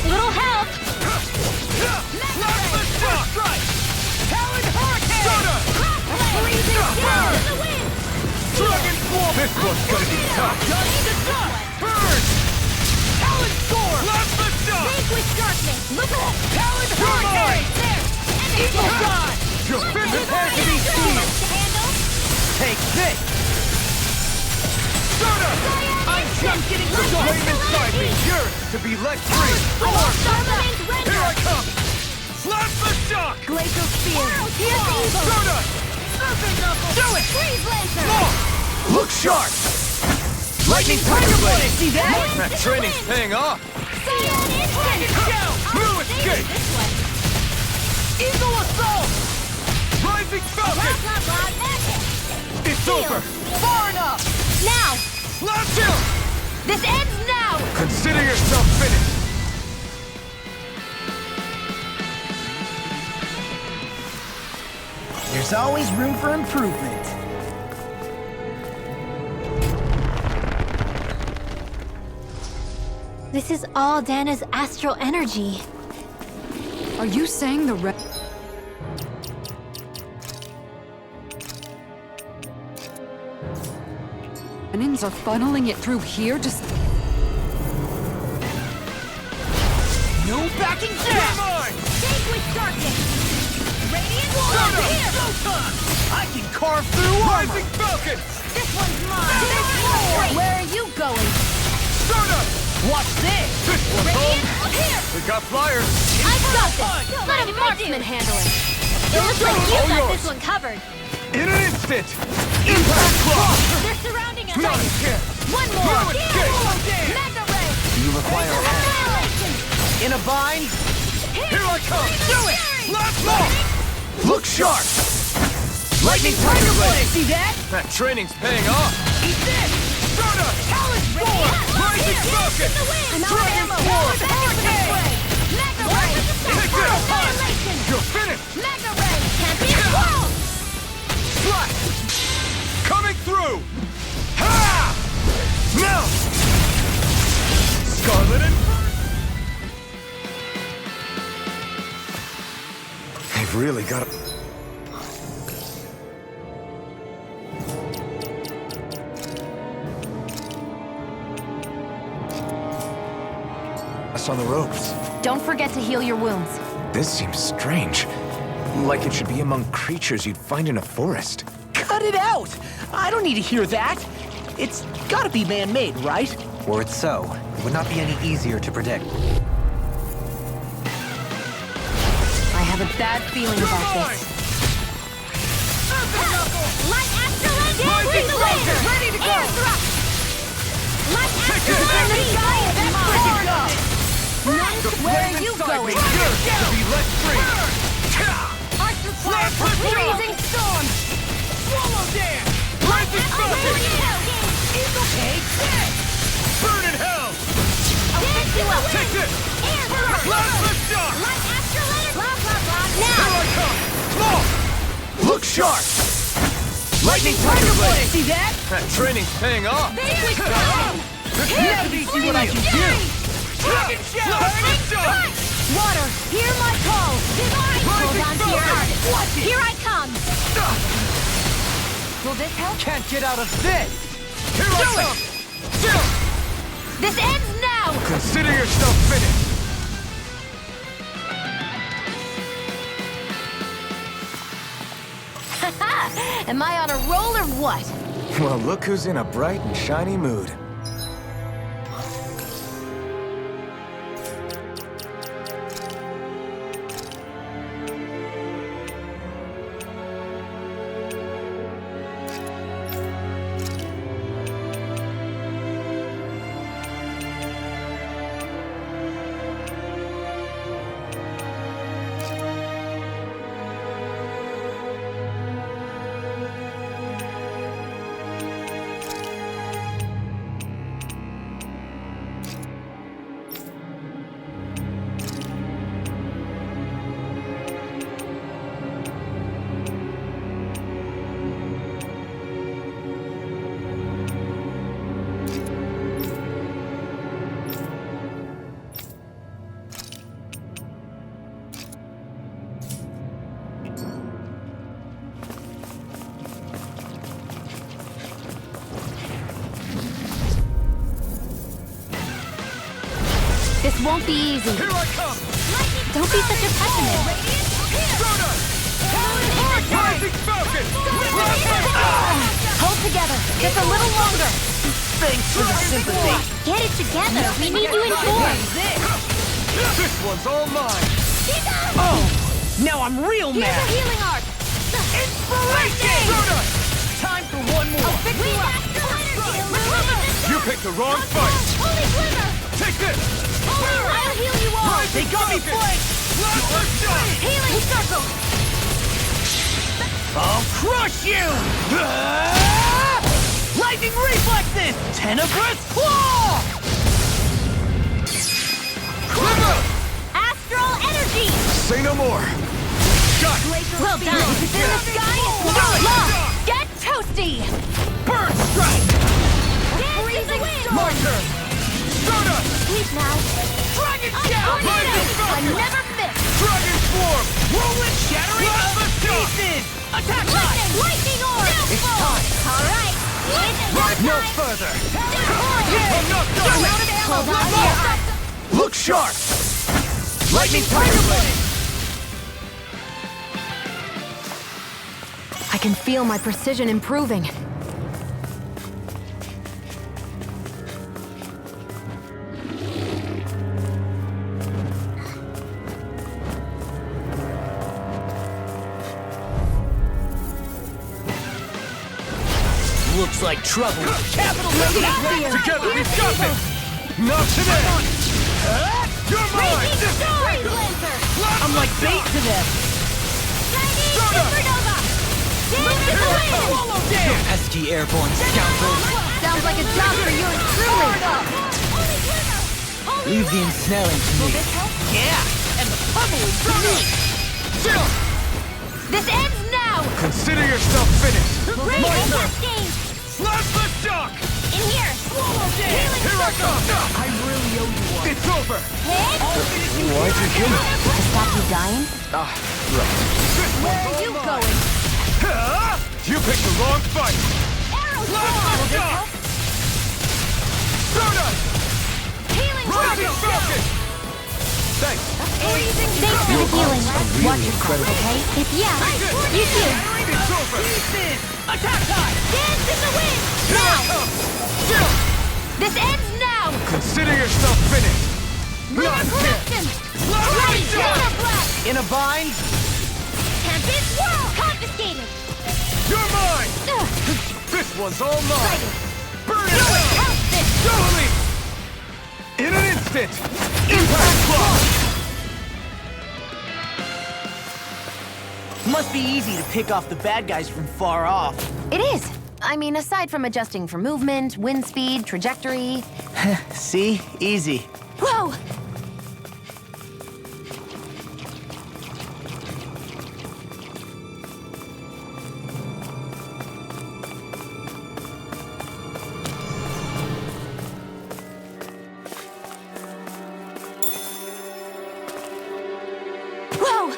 Little help! Talon Hurricane! Freezing down to the wind! Dragon Swarm! This one's gonna be tough! Burn! Talon Storm! Blast the dust! Vanquish darkness! Look at that! Talon Hurricane! There! Eagle God! Your fist is hard to be seen! To handle! Take this! Soda! I'm just getting the flame inside me! Yours to be let free! Here I come! Slap the shock! Glacial Spear. Here's the evil. Soda! Do it! Freeze Laser. Look sharp! Lightning Tiger Blade! See that? That training's paying off! Bring it down! Blue Escape! Eagle Assault! Rising Falcon! It's over! Far enough! Now! Launch him! This ends now! Consider yourself finished! There's always room for improvement. This is all Dana's astral energy. Are you saying the Renans are funneling it through here just... No backing You're down! mine! With darkness! Radiant Soda! here! I can carve through armor! Rising Falcon! This one's mine! Where are you going? Soda! Watch this! This one's home! Here! We got flyers! I've got this! Let a marksman handle it! It looks like you All got yours. this one covered! In an instant! Impact Claw! They're surrounding us! Not a chance! One more! Blue Escape! Mega Ray! You require a hand. Annihilation! In a bind? Here I come! Do it! Last more! Look sharp! Lightning Tiger Blade! See that? That training's paying off! Eat this! Soda! Talon Storm! Rising Falcon! I'm out of Dragon ammo! Sword! Hurricane! Mega Ray! Take this! Annihilation! You're finished! Mega Ray! Champion Wall! Slash! Coming through! Ha! Now! Scarlet and... They've really got a... Us on the ropes. Don't forget to heal your wounds. This seems strange. Like it should be among creatures you'd find in a forest. Cut it out! I don't need to hear that! It's gotta be man-made, right? Were it so, it would not be any easier to predict. I have a bad feeling about this. Light Astrolate! Bring the laser! Ready to go! Air thrust! Light Astrolate! Where are you going? Yours to be let free! Archer Slap Fire! her jaw! Freezing Storm! Swallow dance! Rising Falcon! Eagle Cage! Burn in hell! Take this! Air Blast the shot! Light Astrolate! Blah, blah, blah! Here Now! I come! Claw! Look sharp! Lightning Tiger Blade! See that? That training's paying off! Basic Storm! Let me see what I can do! Dragon Shot! Water, hear my call! Divine! Hold on to your heart! Watch it! Here I come! Will this help? Can't get out of this! Here I come! Still! This ends now! Consider yourself finished! Am I on a roll or what? Well, look who's in a bright and shiny mood. This won't be easy. Here I come! Don't be such a pessimist. Soda! Rising Falcon! Hold together. Just a little longer. Thanks for the sympathy. Get it together. We need you informed. This one's all mine! Oh, now I'm real Here's mad. a healing arc. Inspiration! Soda! Time for one more. Fix you up. You picked the wrong fight! Holy Glimmer! Take this! I'll heal you all! They got me flanked. Blaster shot! Healing circle. I'll crush you! Ah! Lightning reflexes! Tenebrous claw! Quiver! Astral energy! Say no more! Shot! Well done! In the sky, it's lost. Get toasty. Bird strike! Freezing My turn! Soda! Sleep now. Dragon Rising shout! I Falcon! never miss. Dragon Swarm! Rolling shattering Plasma shock! pieces! Attack line! Lightning orb! It's time! Alright! No further! I'm not Hold done! on here! Look sharp! Lightning Tiger Blade! I can feel my precision improving. Looks like trouble. Capital level! Together we've got this! Not today! You're mine! I'm like bait to them. Supernova! Dance in the wind! Swallow dance! Pesky airborne scoundrels! Sounds like a job for yours truly. Holy Glimmer! Holy Leave the ensnaring to me. Yeah, and the pummel is for me. This ends now! Consider yourself finished! Raise My the turn! game! Plasma shock! In here! Swallow dance! Here I come! I really owe you one. It's over! Hit! Why'd you kill me? To stop you dying? Where are you going? You picked the wrong fight! Arrow Plasma shock! Soda! Healing Rising Falcon! Thanks! Thanks for the healing. Watch yourself, okay? Yeah, you too. It's over! Pieces! Attack time! Dance in the wind! Here I Now! come! This ends now! Consider yourself finished! Lunar Not yet! correction! Plasma Ready! shock! Lunar blast! In a bind? Tempest whirl! Confiscated! You're mine! Ugh. This one's all mine! Burn it Do it! down! Help this! Totally! In an instant! Impact Clock! Must be easy to pick off the bad guys from far off. It is. I mean, aside from adjusting for movement, wind speed, trajectory. See? Easy. Whoa! Whoa!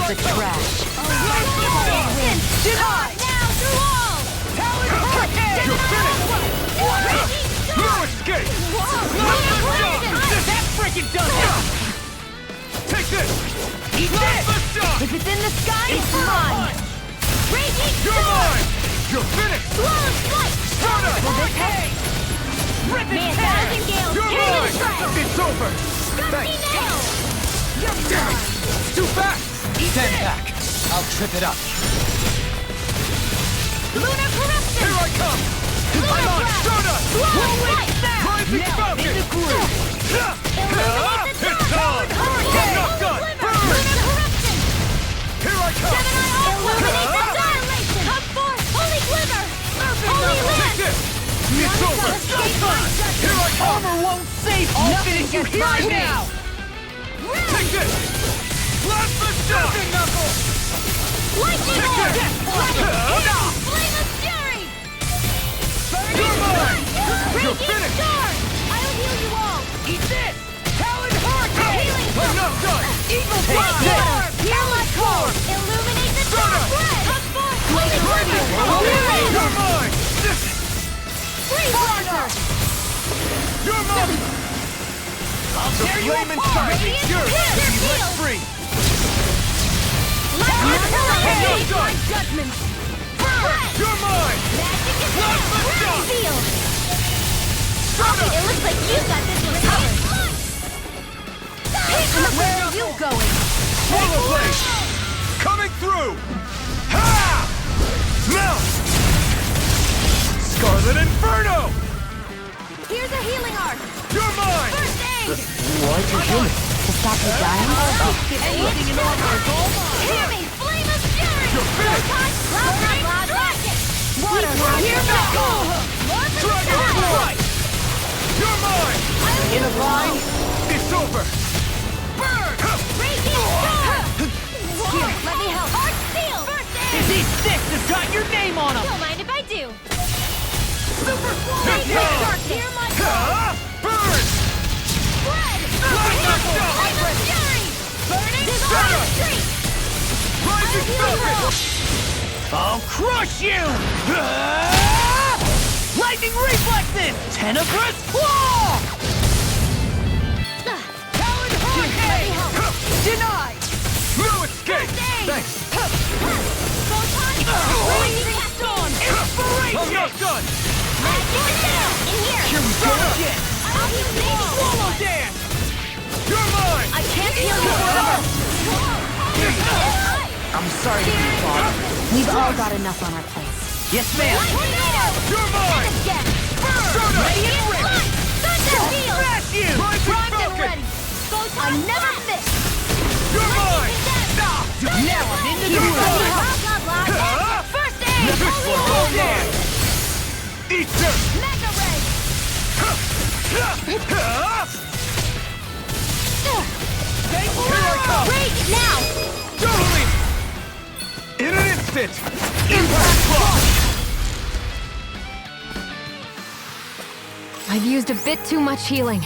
piece of trash. Denied! Now through all! Talon Hurricane! You're finished! No escape! That freaking does it! Take this! Eat this! If it's in the sky, it's mine! Raging You're Storm! mine! You're finished! Swallow Flight! Stardust! Hurricane! Rip May a thousand gales You're tear mine! the track! It's over! Gusty nail! You're Damn it! mine! It's too fast! Stand back. I'll trip it up. Lunar Corruption! Here I come! Lunar I'm on! Blast! Stardust! Swallow Flight! Rising Falcon! In the groove! Illuminate the It's dark! on! Hurricane! I'm not done! Lunar Corruption! Here I come! Gemini Alpha! Illuminate the Dilation! Come forth! Holy Glimmer! Holy Take Lance! this! It's over! Here I come! Won't save all Nothing you gets hear by me me. now! Take this! Plasma Shock! Knuckle! Lightning Take Orb! this! Flame of Fury! You're mine! You're Raging finished! Storm! I'll heal you all! Eat this! Talon Hurricane! Healing I'm not done! Evil Take Lightning this! Orb! Heal my core! Illuminate the dark Stardust! red! Come forth! Holy Glimmer! You're mine! Freeze Blaster! You're mine! The flame inside me Radiant cures! Pierce! Be let Heal! free! Lightning I'm not Orb! done! Judgment! You're mine! Magic is Plasma now! Shock! Revealed! Stardust! It looks like you got this one covered! Where are you going? Swallow Blade! Coming through! Ha! Melt! Scarlet Inferno! Here's a healing arc! You're mine! First aid! Why'd you heal me? To stop you dying? Anything in order is all mine! Hear me! Flame of Fury! You're finished! Cloud Rocket! Water! Hear me! Dragon Flight! You're mine! In a line? It's over! Burn! Raging Storm! Here, let me help! Arc Steel! First aid! These sticks have got your name on them! Don't mind if I do! Super Raging Dark! Hear my call! Burn! Spread! Plasma Shock! Flame of Fury! Burning Stardust! Retreat! Rising Falcon! I'll crush you! Lightning reflexes! Tenebrous claw! Talon Hurricane! Denied! No escape! Thanks! Photon! Raging Storm! I'm not done! Magic Missile! In here! Here we go again! I'll heal you all! Swallow dance! You're mine! I can't heal you forever! I'm sorry to be bothered. We've all got enough on our plates. Yes, ma'am! Tornado! You're mine! Again! Stardust! Radiant Light! Thunder Field! Smash you! Rising Primed and Falcon! ready! I never miss! You're mine! Now I'm in the Blah, groove! blah, blah. First aid! This Holy one's all Order! mine! Eat this! Mega Ray! Here I come! Rage now! Totally! In an instant! Impact block! I've used a bit too much healing.